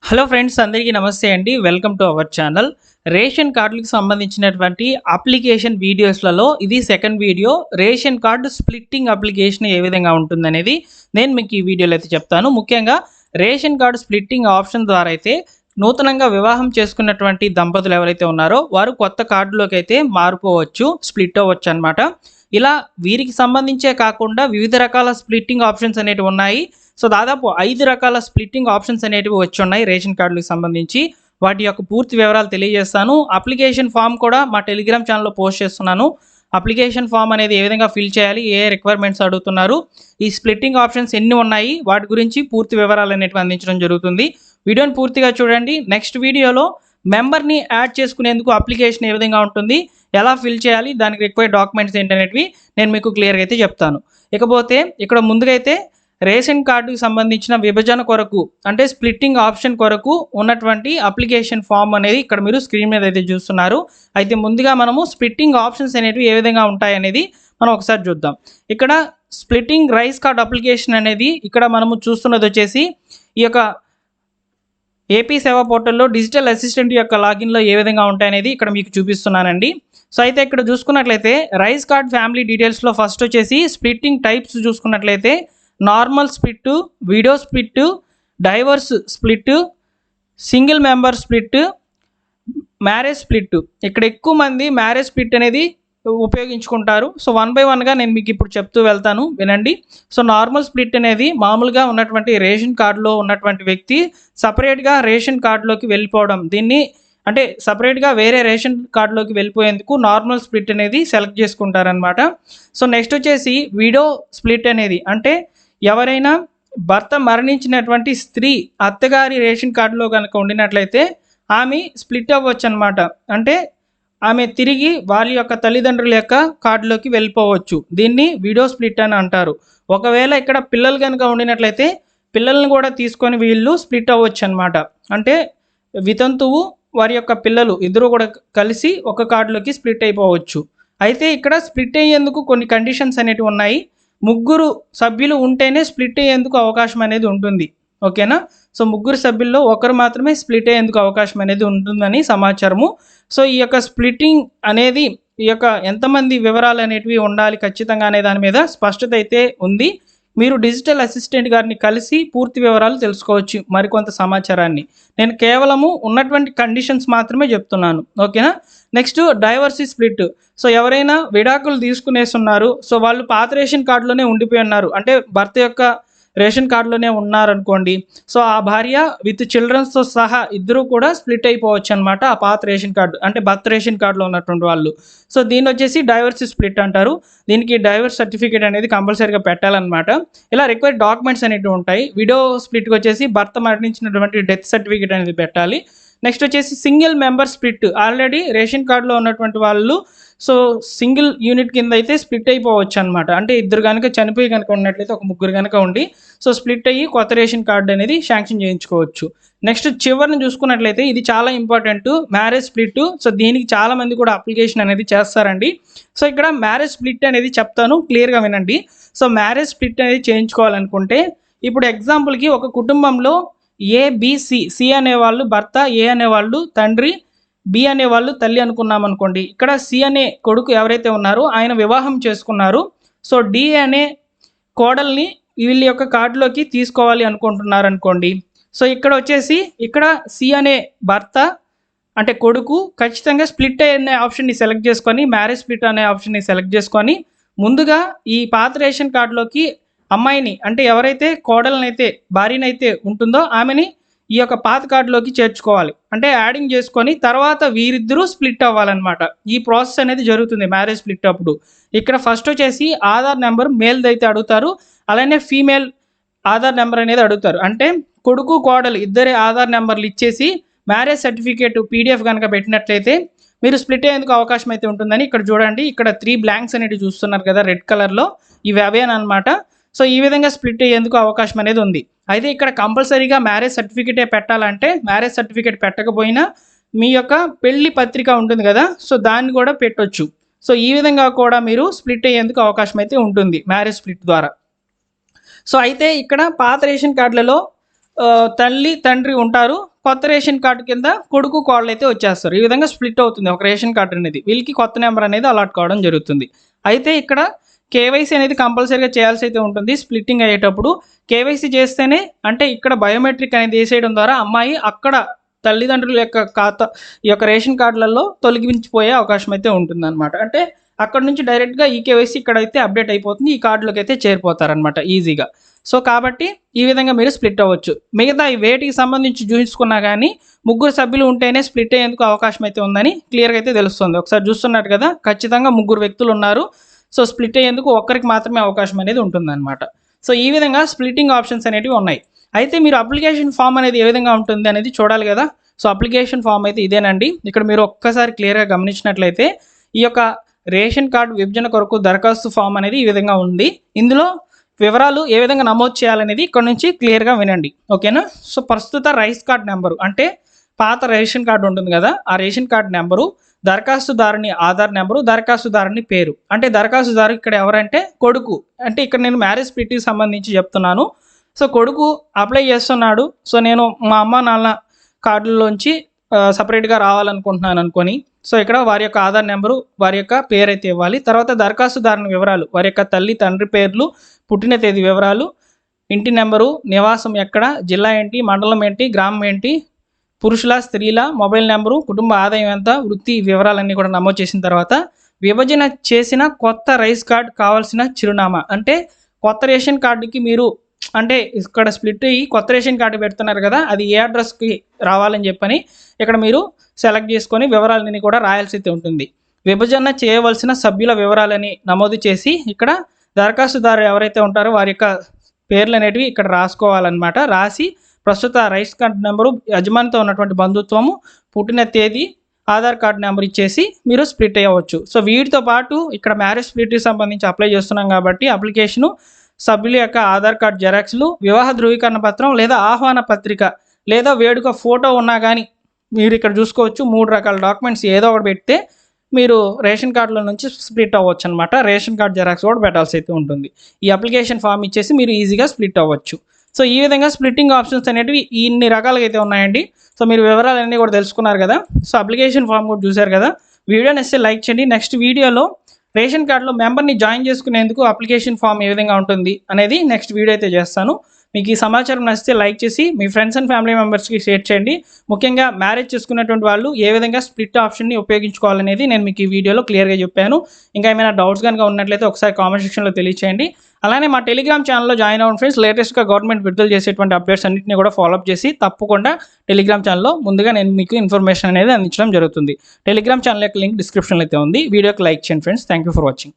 Hello friends, అందరికీ నమస్తే అండి. Welcome to our channel. Ration కార్డులకు సంబంధించినటువంటి అప్లికేషన్ వీడియోస్లలో ఇది second video. Ration card splitting application ఏ విధంగా ఉంటుందనేది నేను మీకు ఈ వీడియోలో అయితే చెప్తాను. ముఖ్యంగా రేషన్ కార్డు స్ప్లిట్టింగ్ ఆప్షన్ ద్వారా అయితే నూతనంగా వివాహం చేసుకున్నటువంటి దంపతులు ఎవరైతే ఉన్నారో వారు కొత్త కార్డులోకి అయితే మారిపోవచ్చు, స్ప్లిట్ అవ్వచ్చు అనమాట. ఇలా వీరికి సంబంధించే కాకుండా వివిధ రకాల స్ప్లిట్టింగ్ ఆప్షన్స్ అనేవి ఉన్నాయి. సో దాదాపు 5 రకాల స్ప్లిట్టింగ్ ఆప్షన్స్ అనేటివి వచ్చి ఉన్నాయి రేషన్ కార్డులకు సంబంధించి. వాటి యొక్క పూర్తి వివరాలు తెలియజేస్తాను. అప్లికేషన్ ఫామ్ కూడా మా టెలిగ్రామ్ ఛానల్లో పోస్ట్ చేస్తున్నాను. అప్లికేషన్ ఫామ్ అనేది ఏ విధంగా ఫిల్ చేయాలి, ఏ రిక్వైర్మెంట్స్ అడుగుతున్నారు, ఈ స్ప్లిట్టింగ్ ఆప్షన్స్ ఎన్ని ఉన్నాయి, వాటి గురించి పూర్తి వివరాలు అనేటివి అందించడం జరుగుతుంది. వీడియోని పూర్తిగా చూడండి. నెక్స్ట్ వీడియోలో మెంబర్ని యాడ్ చేసుకునేందుకు అప్లికేషన్ ఏ విధంగా ఉంటుంది, ఎలా ఫిల్ చేయాలి, దానికి రిక్వైర్డ్ డాక్యుమెంట్స్ ఏంటనేటివి నేను మీకు క్లియర్గా అయితే చెప్తాను. ఇకపోతే ఇక్కడ ముందుగా అయితే రేషన్ కార్డుకి సంబంధించిన విభజన కొరకు అంటే స్ప్లిట్టింగ్ ఆప్షన్ కొరకు ఉన్నటువంటి అప్లికేషన్ ఫామ్ అనేది ఇక్కడ మీరు స్క్రీన్ మీద అయితే చూస్తున్నారు. అయితే ముందుగా మనము స్ప్లిట్టింగ్ ఆప్షన్స్ అనేవి ఏ విధంగా ఉంటాయనేది మనం ఒకసారి చూద్దాం. ఇక్కడ స్ప్లిట్టింగ్ రైస్ కార్డ్ అప్లికేషన్ అనేది ఇక్కడ మనము చూస్తున్నది వచ్చేసి ఈ యొక్క ఏపీ సేవా పోర్టల్లో డిజిటల్ అసిస్టెంట్ యొక్క లాగిన్లో ఏ విధంగా ఉంటాయనేది ఇక్కడ మీకు చూపిస్తున్నానండి. సో అయితే ఇక్కడ చూసుకున్నట్లయితే రైస్ కార్డ్ ఫ్యామిలీ డీటెయిల్స్లో ఫస్ట్ వచ్చేసి స్ప్లిట్టింగ్ టైప్స్ చూసుకున్నట్లయితే normal split, video split, divorce split, single member split, marriage split. ఇక్కడ ఎక్కువ మంది మ్యారేజ్ స్ప్లిట్ అనేది ఉపయోగించుకుంటారు. సో 1 by 1గా నేను మీకు ఇప్పుడు చెప్తూ వెళ్తాను, వినండి. సో నార్మల్ స్ప్లిట్ అనేది మామూలుగా ఉన్నటువంటి రేషన్ కార్డులో ఉన్నటువంటి వ్యక్తి సపరేట్గా రేషన్ కార్డులోకి వెళ్ళిపోవడం, దీన్ని అంటే సపరేట్గా వేరే రేషన్ కార్డులోకి వెళ్ళిపోయేందుకు నార్మల్ స్ప్లిట్ అనేది సెలెక్ట్ చేసుకుంటారనమాట. సో నెక్స్ట్ వచ్చేసి వీడియో స్ప్లిట్ అనేది అంటే ఎవరైనా భర్త మరణించినటువంటి స్త్రీ అత్తగారి రేషన్ కార్డులో కనుక ఉండినట్లయితే ఆమె స్ప్లిట్ అవ్వచ్చు అనమాట. అంటే ఆమె తిరిగి వాళ్ళ యొక్క తల్లిదండ్రుల యొక్క కార్డులోకి వెళ్ళిపోవచ్చు. దీన్ని వీడియో స్ప్లిట్ అని అంటారు. ఒకవేళ ఇక్కడ పిల్లలు కనుక ఉండినట్లయితే పిల్లల్ని కూడా తీసుకొని వీళ్ళు స్ప్లిట్ అవ్వచ్చు అనమాట. అంటే వితంతువు వారి యొక్క పిల్లలు ఇద్దరు కూడా కలిసి ఒక కార్డులోకి స్ప్లిట్ అయిపోవచ్చు. అయితే ఇక్కడ స్ప్లిట్ అయ్యేందుకు కొన్ని కండిషన్స్ అనేవి ఉన్నాయి. 3 సభ్యులు ఉంటేనే స్ప్లిట్ అయ్యేందుకు అవకాశం అనేది ఉంటుంది. ఓకేనా? సో 3 సభ్యుల్లో ఒకరు మాత్రమే స్ప్లిట్ అయ్యేందుకు అవకాశం అనేది ఉంటుందని సమాచారము. సో ఈ యొక్క స్ప్లిట్టింగ్ అనేది ఈ యొక్క ఎంతమంది వివరాలు అనేటివి ఉండాలి ఖచ్చితంగా అనే దాని మీద స్పష్టత అయితే ఉంది. మీరు డిజిటల్ అసిస్టెంట్ గారిని కలిసి పూర్తి వివరాలు తెలుసుకోవచ్చు, మరికొంత సమాచారాన్ని. నేను కేవలము ఉన్నటువంటి కండిషన్స్ మాత్రమే చెప్తున్నాను. ఓకేనా? Next divorcee split. సో ఎవరైనా విడాకులు తీసుకునేస్తున్నారు, సో వాళ్ళు పాత రేషన్ కార్డులోనే ఉండిపోయి ఉన్నారు, అంటే భర్త యొక్క రేషన్ కార్డులోనే ఉన్నారనుకోండి. సో ఆ భార్య విత్ చిల్డ్రన్స్తో సహా ఇద్దరు కూడా స్ప్లిట్ అయిపోవచ్చు అనమాట. ఆ పాత రేషన్ కార్డు అంటే భర్త రేషన్ కార్డులో ఉన్నటువంటి వాళ్ళు. సో దీన్ని వచ్చేసి డైవర్సీ స్ప్లిట్ అంటారు. దీనికి డైవర్స్ సర్టిఫికేట్ అనేది కంపల్సరీగా పెట్టాలన్నమాట. ఇలా రిక్వైర్డ్ డాక్యుమెంట్స్ అనేవి ఉంటాయి. వీడియో స్ప్లిట్కి వచ్చేసి భర్త మరణించినటువంటి డెత్ సర్టిఫికేట్ అనేది పెట్టాలి. నెక్స్ట్ వచ్చేసి single member split. Already ration కార్డులో ఉన్నటువంటి వాళ్ళు సో సింగిల్ యూనిట్ కింద అయితే స్ప్లిట్ అయిపోవచ్చు అనమాట. అంటే ఇద్దరు కనుక చనిపోయి కనుక ఉన్నట్లయితే ఒక 3 కనుక ఉండి సో స్ప్లిట్ అయ్యి కొత్త రేషన్ కార్డు అనేది శాంక్షన్ చేయించుకోవచ్చు. నెక్స్ట్ చివరిని చూసుకున్నట్లయితే ఇది చాలా ఇంపార్టెంట్, మ్యారేజ్ స్ప్లిట్. సో దీనికి చాలామంది కూడా అప్లికేషన్ అనేది చేస్తారండి. సో ఇక్కడ మ్యారేజ్ స్ప్లిట్ అనేది చెప్తాను, క్లియర్గా వినండి. సో మ్యారేజ్ స్ప్లిట్ అనేది చేయించుకోవాలనుకుంటే ఇప్పుడు ఎగ్జాంపుల్కి ఒక కుటుంబంలో ఏబిసి, సి అనేవాళ్ళు భర్త, ఏ అనేవాళ్ళు తండ్రి, బి అనేవాళ్ళు తల్లి అనుకున్నాం అనుకోండి. ఇక్కడ సి అనే కొడుకు ఎవరైతే ఉన్నారో ఆయన వివాహం చేసుకున్నారు. సో డి అనే కోడల్ని వీళ్ళ యొక్క కార్డులోకి తీసుకోవాలి అనుకుంటున్నారు అనుకోండి. సో ఇక్కడ వచ్చేసి ఇక్కడ సి అనే భర్త అంటే కొడుకు ఖచ్చితంగా స్ప్లిట్ అనే ఆప్షన్ని సెలెక్ట్ చేసుకొని మ్యారేజ్ స్ప్లిట్ అనే ఆప్షన్ని సెలెక్ట్ చేసుకొని ముందుగా ఈ పాత రేషన్ కార్డులోకి అమ్మాయిని అంటే ఎవరైతే కోడలనైతే భార్యనైతే ఉంటుందో ఆమెని ఈ యొక్క పాత కార్డులోకి చేర్చుకోవాలి. అంటే యాడింగ్ చేసుకొని తర్వాత వీరిద్దరూ స్ప్లిట్ అవ్వాలన్నమాట. ఈ ప్రాసెస్ అనేది జరుగుతుంది మ్యారేజ్ స్ప్లిట్ అప్పుడు. ఇక్కడ ఫస్ట్ వచ్చేసి ఆధార్ నెంబర్ మేల్ది అయితే అడుగుతారు, అలానే ఫీమేల్ ఆధార్ నెంబర్ అనేది అడుగుతారు. అంటే కొడుకు కోడలు ఇద్దరే ఆధార్ నెంబర్లు ఇచ్చేసి మ్యారేజ్ సర్టిఫికేట్ పీడిఎఫ్ కనుక పెట్టినట్లయితే మీరు స్ప్లిట్ అయ్యేందుకు అవకాశం అయితే ఉంటుందని ఇక్కడ చూడండి. ఇక్కడ 3 బ్లాంక్స్ అనేవి చూస్తున్నారు కదా రెడ్ కలర్లో, ఇవి అవేనమాట. సో ఈ విధంగా స్ప్లిట్ అయ్యేందుకు అవకాశం అనేది ఉంది. అయితే ఇక్కడ కంపల్సరీగా మ్యారేజ్ సర్టిఫికేటే పెట్టాలంటే మ్యారేజ్ సర్టిఫికేట్ పెట్టకపోయినా మీ యొక్క పెళ్లి పత్రిక ఉంటుంది కదా, సో దాన్ని కూడా పెట్టొచ్చు. సో ఈ విధంగా కూడా మీరు స్ప్లిట్ అయ్యేందుకు అవకాశం అయితే ఉంటుంది మ్యారేజ్ స్ప్లిట్ ద్వారా. సో అయితే ఇక్కడ పాత రేషన్ కార్డులలో తల్లి తండ్రి ఉంటారు, కొత్త రేషన్ కార్డు కింద కొడుకు కోడలు అయితే వచ్చేస్తారు. ఈ విధంగా స్ప్లిట్ అవుతుంది ఒక రేషన్ కార్డు అనేది. వీళ్ళకి కొత్త నెంబర్ అనేది అలాట్ కావడం జరుగుతుంది. అయితే ఇక్కడ కేవైసీ అనేది కంపల్సరీగా చేయాల్సి అయితే ఉంటుంది. స్ప్లిట్టింగ్ అయ్యేటప్పుడు కేవైసీ చేస్తేనే, అంటే ఇక్కడ బయోమెట్రిక్ అనేది వేసేయడం ద్వారా అమ్మాయి అక్కడ తల్లిదండ్రుల యొక్క ఖాతా ఈ యొక్క రేషన్ కార్డులలో తొలగించిపోయే అవకాశం అయితే ఉంటుందన్నమాట. అంటే అక్కడ నుంచి డైరెక్ట్గా ఈ కేవైసీ ఇక్కడైతే అప్డేట్ అయిపోతుంది, ఈ కార్డులోకి అయితే చేరిపోతారనమాట ఈజీగా. సో కాబట్టి ఈ విధంగా మీరు స్ప్లిట్ అవ్వచ్చు. మిగతా ఈ వేటికి సంబంధించి చూసుకున్నా కానీ 3 సభ్యులు ఉంటేనే స్ప్లిట్ అయ్యేందుకు అవకాశం అయితే ఉందని క్లియర్గా అయితే తెలుస్తుంది. ఒకసారి చూస్తున్నట్టు కదా, ఖచ్చితంగా 3 వ్యక్తులు ఉన్నారు. సో స్ప్లిట్ అయ్యేందుకు ఒక్కరికి మాత్రమే అవకాశం అనేది ఉంటుందన్నమాట. సో ఈ విధంగా స్ప్లిట్టింగ్ ఆప్షన్స్ అనేవి ఉన్నాయి. అయితే మీరు అప్లికేషన్ ఫామ్ అనేది ఏ విధంగా ఉంటుంది అనేది చూడాలి కదా. సో అప్లికేషన్ ఫామ్ అయితే ఇదేనండి. ఇక్కడ మీరు ఒక్కసారి క్లియర్గా గమనించినట్లయితే ఈ యొక్క రేషన్ కార్డు విభజన కొరకు దరఖాస్తు ఫామ్ అనేది ఈ విధంగా ఉంది. ఇందులో వివరాలు ఏ విధంగా నమోదు చేయాలనేది ఇక్కడ నుంచి క్లియర్గా వినండి, ఓకేనా. సో ప్రస్తుత రైస్ కార్డ్ నెంబరు, అంటే పాత రేషన్ కార్డు ఉంటుంది కదా, ఆ రేషన్ కార్డు నెంబరు, దరఖాస్తుదారుని ఆధార్ నెంబరు, దరఖాస్తుదారుని పేరు. అంటే దరఖాస్తుదారు ఇక్కడ ఎవరంటే కొడుకు. అంటే ఇక్కడ నేను మ్యారేజ్ స్ప్లిట్కి సంబంధించి చెప్తున్నాను. సో కొడుకు అప్లై చేస్తున్నాడు. సో నేను మా అమ్మ నాన్న కార్డుల్లోంచి సపరేట్గా రావాలనుకుంటున్నాను అనుకొని, సో ఇక్కడ వారి యొక్క ఆధార్ నెంబరు, వారి యొక్క పేరు అయితే ఇవ్వాలి. తర్వాత దరఖాస్తుదారుని వివరాలు, వారి యొక్క తల్లి తండ్రి పేర్లు, పుట్టిన తేదీ వివరాలు, ఇంటి నెంబరు, నివాసం ఎక్కడ, జిల్లా ఏంటి, మండలం ఏంటి, గ్రామం ఏంటి, పురుషుల స్త్రీల, మొబైల్ నెంబరు, కుటుంబ ఆదాయం ఎంత, వృత్తి వివరాలన్నీ కూడా నమోదు చేసిన తర్వాత విభజన చేసిన కొత్త రైస్ కార్డ్ కావాల్సిన చిరునామా. అంటే కొత్త రేషన్ కార్డుకి మీరు, అంటే ఇక్కడ స్ప్లిట్ అయ్యి కొత్త రేషన్ కార్డు పెడుతున్నారు కదా, అది ఏ అడ్రస్కి రావాలని చెప్పని ఇక్కడ మీరు సెలెక్ట్ చేసుకొని వివరాలన్నీ కూడా రాయాల్సి అయితే ఉంటుంది. విభజన చేయవలసిన సభ్యుల వివరాలని నమోదు చేసి ఇక్కడ దరఖాస్తుదారు ఎవరైతే ఉంటారో వారి యొక్క పేర్లు అనేటివి ఇక్కడ రాసుకోవాలన్నమాట. రాసి ప్రస్తుత రైస్ కార్డు నెంబరు, యజమానితో ఉన్నటువంటి బంధుత్వము, పుట్టిన తేదీ, ఆధార్ కార్డు నెంబర్ ఇచ్చేసి మీరు స్ప్లిట్ అయ్యవచ్చు. సో వీటితో పాటు ఇక్కడ మ్యారేజ్ స్ప్లిట్కి సంబంధించి అప్లై చేస్తున్నాం కాబట్టి అప్లికేషను, సభ్యుల యొక్క ఆధార్ కార్డు జెరాక్స్లు, వివాహ ధృవీకరణ పత్రం లేదా ఆహ్వాన పత్రిక లేదా వేడుక ఫోటో ఉన్నా కానీ మీరు ఇక్కడ చూసుకోవచ్చు. 3 రకాల డాక్యుమెంట్స్ ఏదో ఒకటి పెడితే మీరు రేషన్ కార్డుల నుంచి స్ప్లిట్ అవ్వచ్చు అనమాట. రేషన్ కార్డు జెరాక్స్ కూడా పెట్టాల్సి అయితే ఉంటుంది. ఈ అప్లికేషన్ ఫామ్ ఇచ్చేసి మీరు ఈజీగా స్ప్లిట్ అవ్వచ్చు. సో ఈ విధంగా స్ప్లిట్టింగ్ ఆప్షన్స్ అనేవి ఇన్ని రకాలుగా అయితే ఉన్నాయండి. సో మీరు వివరాలన్నీ కూడా తెలుసుకున్నారు కదా. సో అప్లికేషన్ ఫామ్ కూడా చూశారు కదా. వీడియో నచ్చితే లైక్ చేయండి. నెక్స్ట్ వీడియోలో రేషన్ కార్డులో మెంబర్ని జాయిన్ చేసుకునేందుకు అప్లికేషన్ ఫామ్ ఏ విధంగా ఉంటుంది అనేది నెక్స్ట్ వీడియో అయితే చేస్తాను. మీకు ఈ సమాచారం నచ్చితే లైక్ చేసి మీ ఫ్రెండ్స్ అండ్ ఫ్యామిలీ మెంబర్స్కి షేర్ చేయండి. ముఖ్యంగా మ్యారేజ్ చేసుకున్నటువంటి వాళ్ళు ఏ విధంగా స్ప్లిట్ ఆప్షన్ని ఉపయోగించుకోవాలనేది నేను మీకు ఈ వీడియోలో క్లియర్గా చెప్పాను. ఇంకా ఏమైనా డౌట్స్ కనుక ఉన్నట్లయితే ఒకసారి కామెంట్ సెక్షన్లో తెలియచేయండి. అలానే మా టెలిగ్రామ్ ఛానల్లో జాయిన్ అవ్వండి ఫ్రెండ్స్. లేటెస్ట్గా గవర్నమెంట్ విడుదల చేసేటువంటి అప్డేట్స్ అన్నింటినీ కూడా ఫాలోఅప్ చేసి తప్పకుండా టెలిగ్రామ్ ఛానల్లో ముందుగా నేను మీకు ఇన్ఫర్మేషన్ అనేది అందించడం జరుగుతుంది. టెలిగ్రామ్ ఛానల్ యొక్క లింక్ డిస్క్రిప్షన్లో అయితే ఉంది. వీడియోకి లైక్ చేయండి friends. Thank you for watching.